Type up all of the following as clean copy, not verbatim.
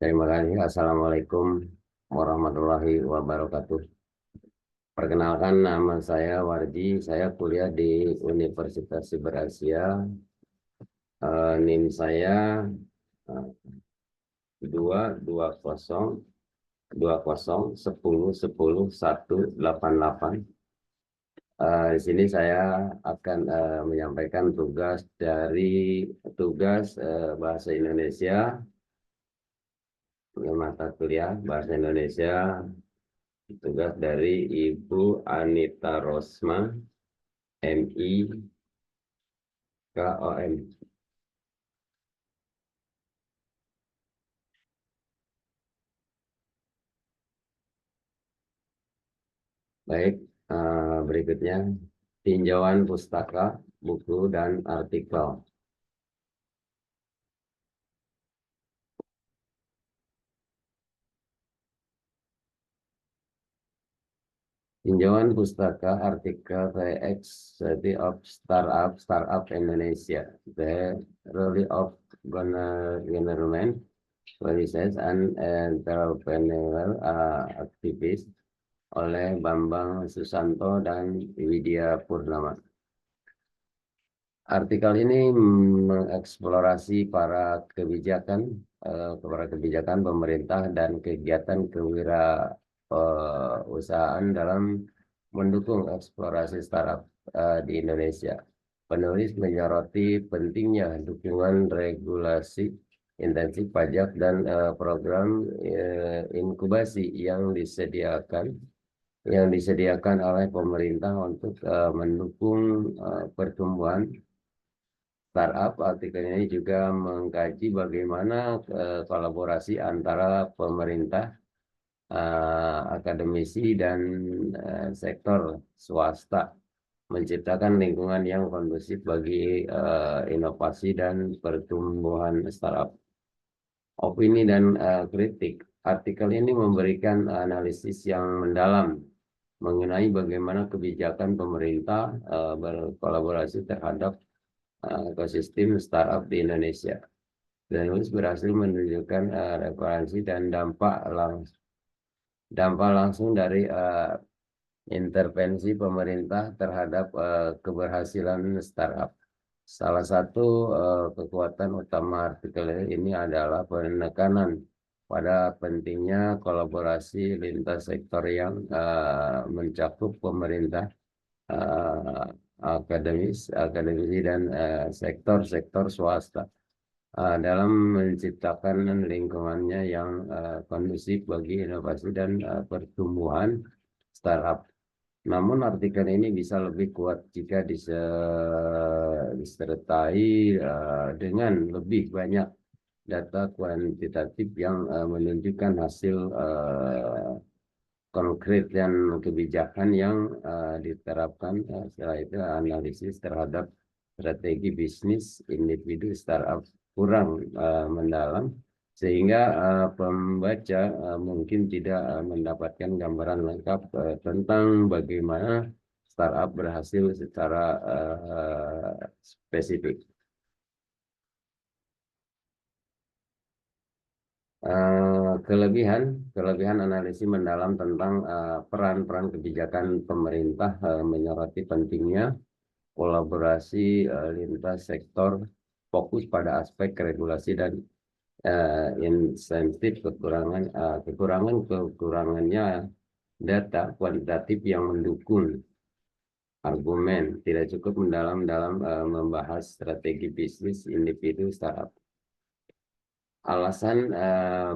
Terima kasih. Assalamualaikum warahmatullahi wabarakatuh. Perkenalkan, nama saya Warji. Saya kuliah di Universitas Siberasia. NIM saya 220 10 10 188. Di sini saya akan menyampaikan tugas bahasa Indonesia, mata kuliah bahasa Indonesia. Tugas dari Ibu Anita Rosma, MI, KOM. Baik, berikutnya tinjauan pustaka, buku, dan artikel. Tinjauan pustaka, artikel TX Society of Startup Indonesia, The Role of Government, Policies and Entrepreneurial Activities oleh Bambang Susanto dan Widya Purnama. Artikel ini mengeksplorasi para kebijakan pemerintah dan kegiatan kewirausahaan dalam mendukung eksplorasi startup di Indonesia. Penulis menyoroti pentingnya dukungan regulasi, intensif pajak, dan program inkubasi yang disediakan oleh pemerintah untuk mendukung pertumbuhan startup. Artikel ini juga mengkaji bagaimana kolaborasi antara pemerintah, akademisi, dan sektor swasta menciptakan lingkungan yang kondusif bagi inovasi dan pertumbuhan startup. Opini dan kritik. Artikel ini memberikan analisis yang mendalam mengenai bagaimana kebijakan pemerintah berkolaborasi terhadap ekosistem startup di Indonesia. Penulis berhasil menunjukkan referensi dan dampak langsung dari intervensi pemerintah terhadap keberhasilan startup. Salah satu kekuatan utama artikel ini adalah penekanan pada pentingnya kolaborasi lintas sektor yang mencakup pemerintah, akademisi, dan sektor swasta dalam menciptakan lingkungannya yang kondusif bagi inovasi dan pertumbuhan startup. Namun artikel ini bisa lebih kuat jika disertai dengan lebih banyak data kuantitatif yang menunjukkan hasil konkret dan kebijakan yang diterapkan. Setelah itu analisis terhadap strategi bisnis individu startup kurang mendalam, sehingga pembaca mungkin tidak mendapatkan gambaran lengkap tentang bagaimana startup berhasil secara spesifik. Kelebihan analisis mendalam tentang peran-peran kebijakan pemerintah menyoroti pentingnya kolaborasi lintas sektor, fokus pada aspek regulasi dan insentif. Kekurangannya data kuantitatif yang mendukung argumen, tidak cukup mendalam dalam membahas strategi bisnis individu startup. Alasan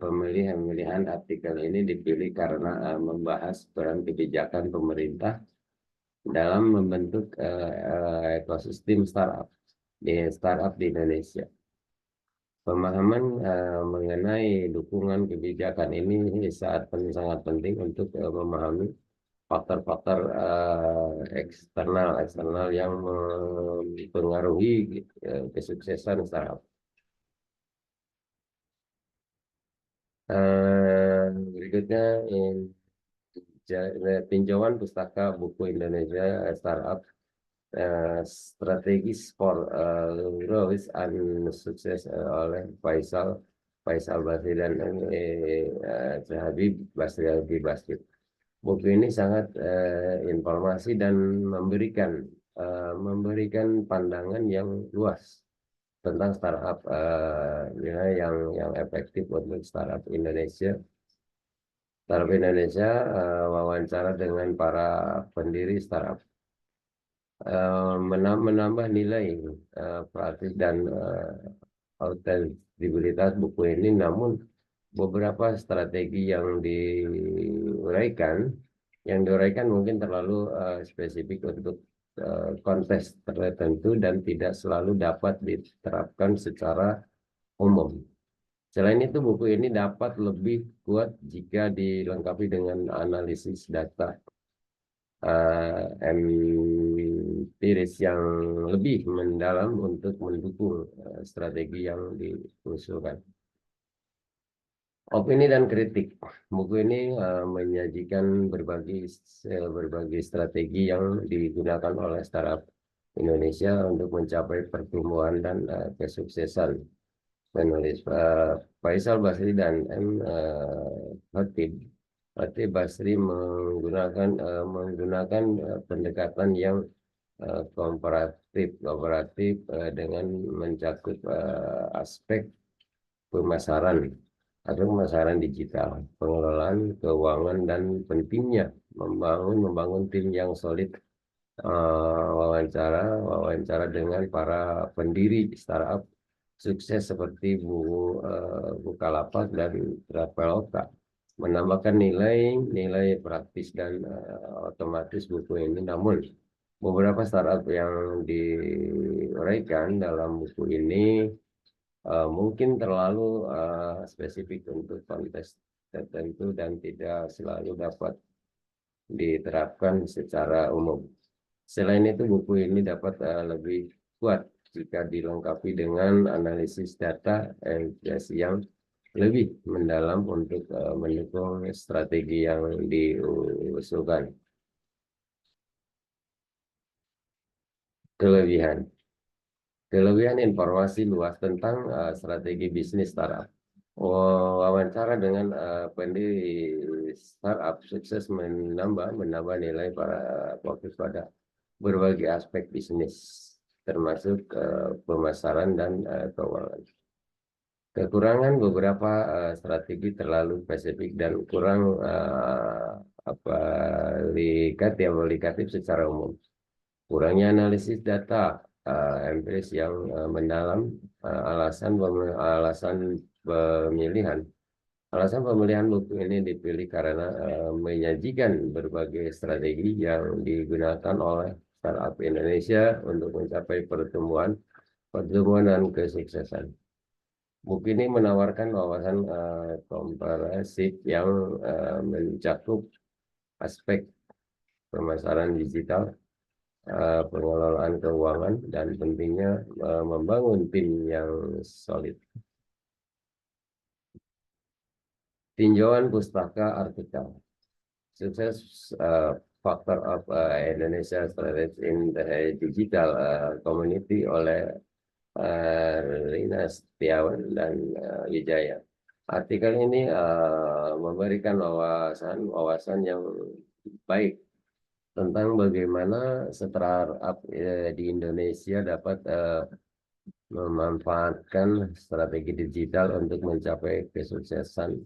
pemilihan artikel ini dipilih karena membahas peran kebijakan pemerintah dalam membentuk ekosistem startup di Indonesia. Pemahaman mengenai dukungan kebijakan ini sangat penting untuk memahami faktor-faktor eksternal yang mempengaruhi kesuksesan startup. Berikutnya tinjauan pustaka buku Indonesia Startup Strategis for Growth and Success oleh Faisal Faisal Basri dan Habib Basri. Buku ini sangat informasi dan memberikan pandangan yang luas tentang startup yang efektif untuk startup Indonesia. Startup Indonesia wawancara dengan para pendiri startup, menambah nilai praktis dan autentisitas buku ini. Namun beberapa strategi yang diuraikan mungkin terlalu spesifik untuk konteks tertentu dan tidak selalu dapat diterapkan secara umum. Selain itu, buku ini dapat lebih kuat jika dilengkapi dengan analisis data empiris yang lebih mendalam untuk mendukung strategi yang diusulkan. Opini dan kritik. Buku ini menyajikan berbagai strategi yang digunakan oleh startup Indonesia untuk mencapai pertumbuhan dan kesuksesan. Penulis Faisal Basri dan Khatib Basri menggunakan pendekatan yang komparatif dengan mencakup aspek pemasaran atau pemasaran digital, pengelolaan keuangan, dan pentingnya membangun tim yang solid. Wawancara dengan para pendiri startup sukses seperti Bukalapak dan Traveloka menambahkan nilai praktis dan otomatis buku ini. Namun beberapa startup yang diuraikan dalam buku ini mungkin terlalu spesifik untuk konteks tertentu dan tidak selalu dapat diterapkan secara umum. Selain itu, buku ini dapat lebih kuat jika dilengkapi dengan analisis data yang lebih mendalam untuk mendukung strategi yang diusulkan. Kelebihan informasi luas tentang strategi bisnis startup. Wawancara dengan pendiri startup sukses menambah nilai para fokus pada berbagai aspek bisnis, termasuk pemasaran dan keuangan. Kekurangan beberapa strategi terlalu spesifik dan kurang aplikatif secara umum. Kurangnya analisis data empiris yang mendalam. Alasan pemilihan buku ini dipilih karena menyajikan berbagai strategi yang digunakan oleh startup Indonesia untuk mencapai pertumbuhan dan kesuksesan. Buku ini menawarkan wawasan komprehensif yang mencakup aspek pemasaran digital, pengelolaan keuangan, dan pentingnya membangun tim yang solid. Tinjauan pustaka artikel. Sukses Factor of Indonesia Strategy in the Digital Community oleh Rina Setiawan dan Wijaya. Artikel ini memberikan wawasan yang baik tentang bagaimana startup di Indonesia dapat memanfaatkan strategi digital untuk mencapai kesuksesan.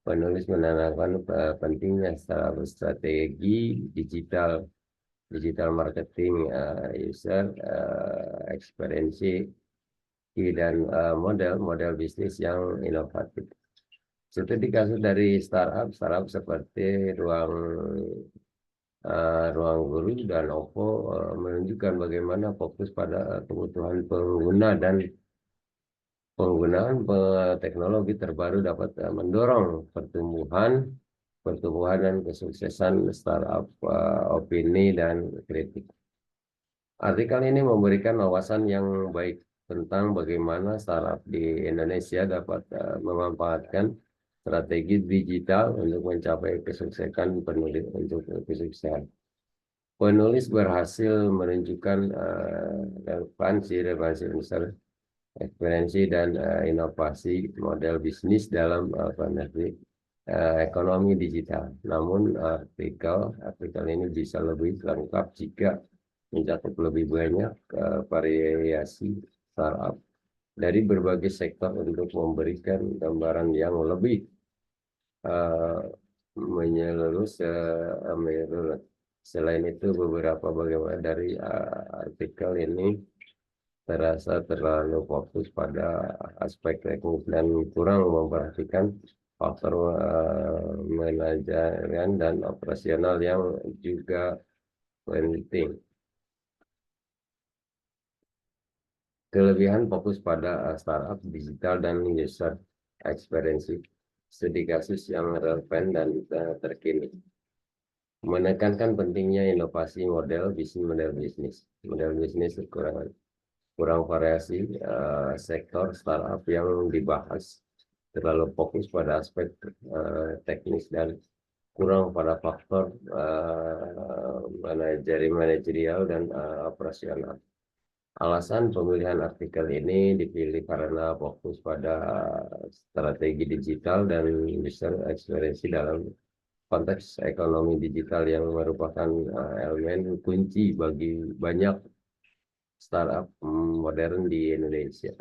Penulis menanamkan pentingnya strategi digital marketing, user experience, dan model bisnis yang inovatif. Seperti kasus dari startup seperti Ruang Guru dan OVO menunjukkan bagaimana fokus pada kebutuhan pengguna dan penggunaan teknologi terbaru dapat mendorong pertumbuhan dan kesuksesan startup. Opini dan kritik. Artikel ini memberikan wawasan yang baik tentang bagaimana startup di Indonesia dapat memanfaatkan strategi digital untuk mencapai kesuksesan. Penulis berhasil menunjukkan relevansi besar ekspansi dan inovasi model bisnis dalam ekonomi digital. Namun artikel ini bisa lebih lengkap jika mencakup lebih banyak variasi startup dari berbagai sektor untuk memberikan gambaran yang lebih uh, menyeluruh. Selain itu, beberapa bagaimana dari artikel ini terasa terlalu fokus pada aspek teknis dan kurang memperhatikan faktor manajemen dan operasional yang juga penting. Kelebihan fokus pada startup digital dan user experience, studi kasus yang relevan dan terkini. Menekankan pentingnya inovasi model bisnis. Model bisnis kurang variasi sektor startup yang dibahas, terlalu fokus pada aspek teknis dan kurang pada faktor manajerial dan operasional. Alasan pemilihan artikel ini dipilih karena fokus pada strategi digital dan user experience dalam konteks ekonomi digital yang merupakan elemen kunci bagi banyak startup modern di Indonesia.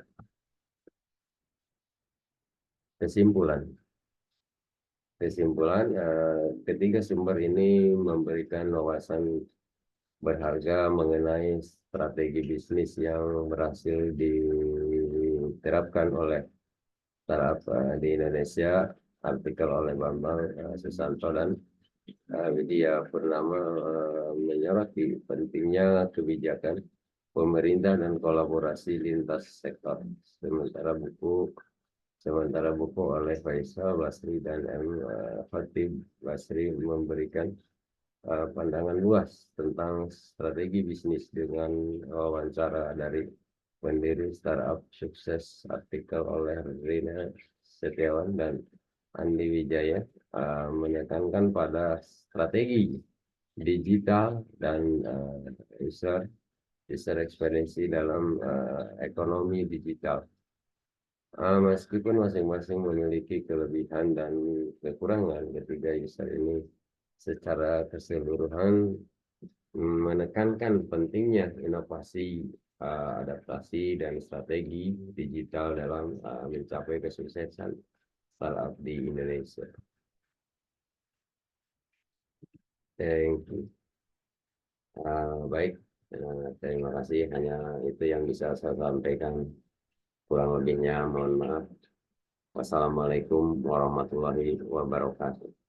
Kesimpulan, ketiga sumber ini memberikan wawasan berharga mengenai strategi bisnis yang berhasil diterapkan oleh startup di Indonesia. Artikel oleh Bambang Susanto dan Widya Purnama menyoroti pentingnya kebijakan pemerintah dan kolaborasi lintas sektor. Sementara buku oleh Faisal Basri dan Fatih Basri memberikan pandangan luas tentang strategi bisnis dengan wawancara dari pendiri startup sukses. Artikel oleh Rina Setiawan dan Andi Wijaya menekankan pada strategi digital dan user experience dalam ekonomi digital. Meskipun masing-masing memiliki kelebihan dan kekurangan, ketiga user ini secara keseluruhan menekankan pentingnya inovasi, adaptasi, dan strategi digital dalam mencapai kesuksesan startup di Indonesia. Thank you. Baik, terima kasih. Hanya itu yang bisa saya sampaikan. Kurang lebihnya mohon maaf. Wassalamualaikum warahmatullahi wabarakatuh.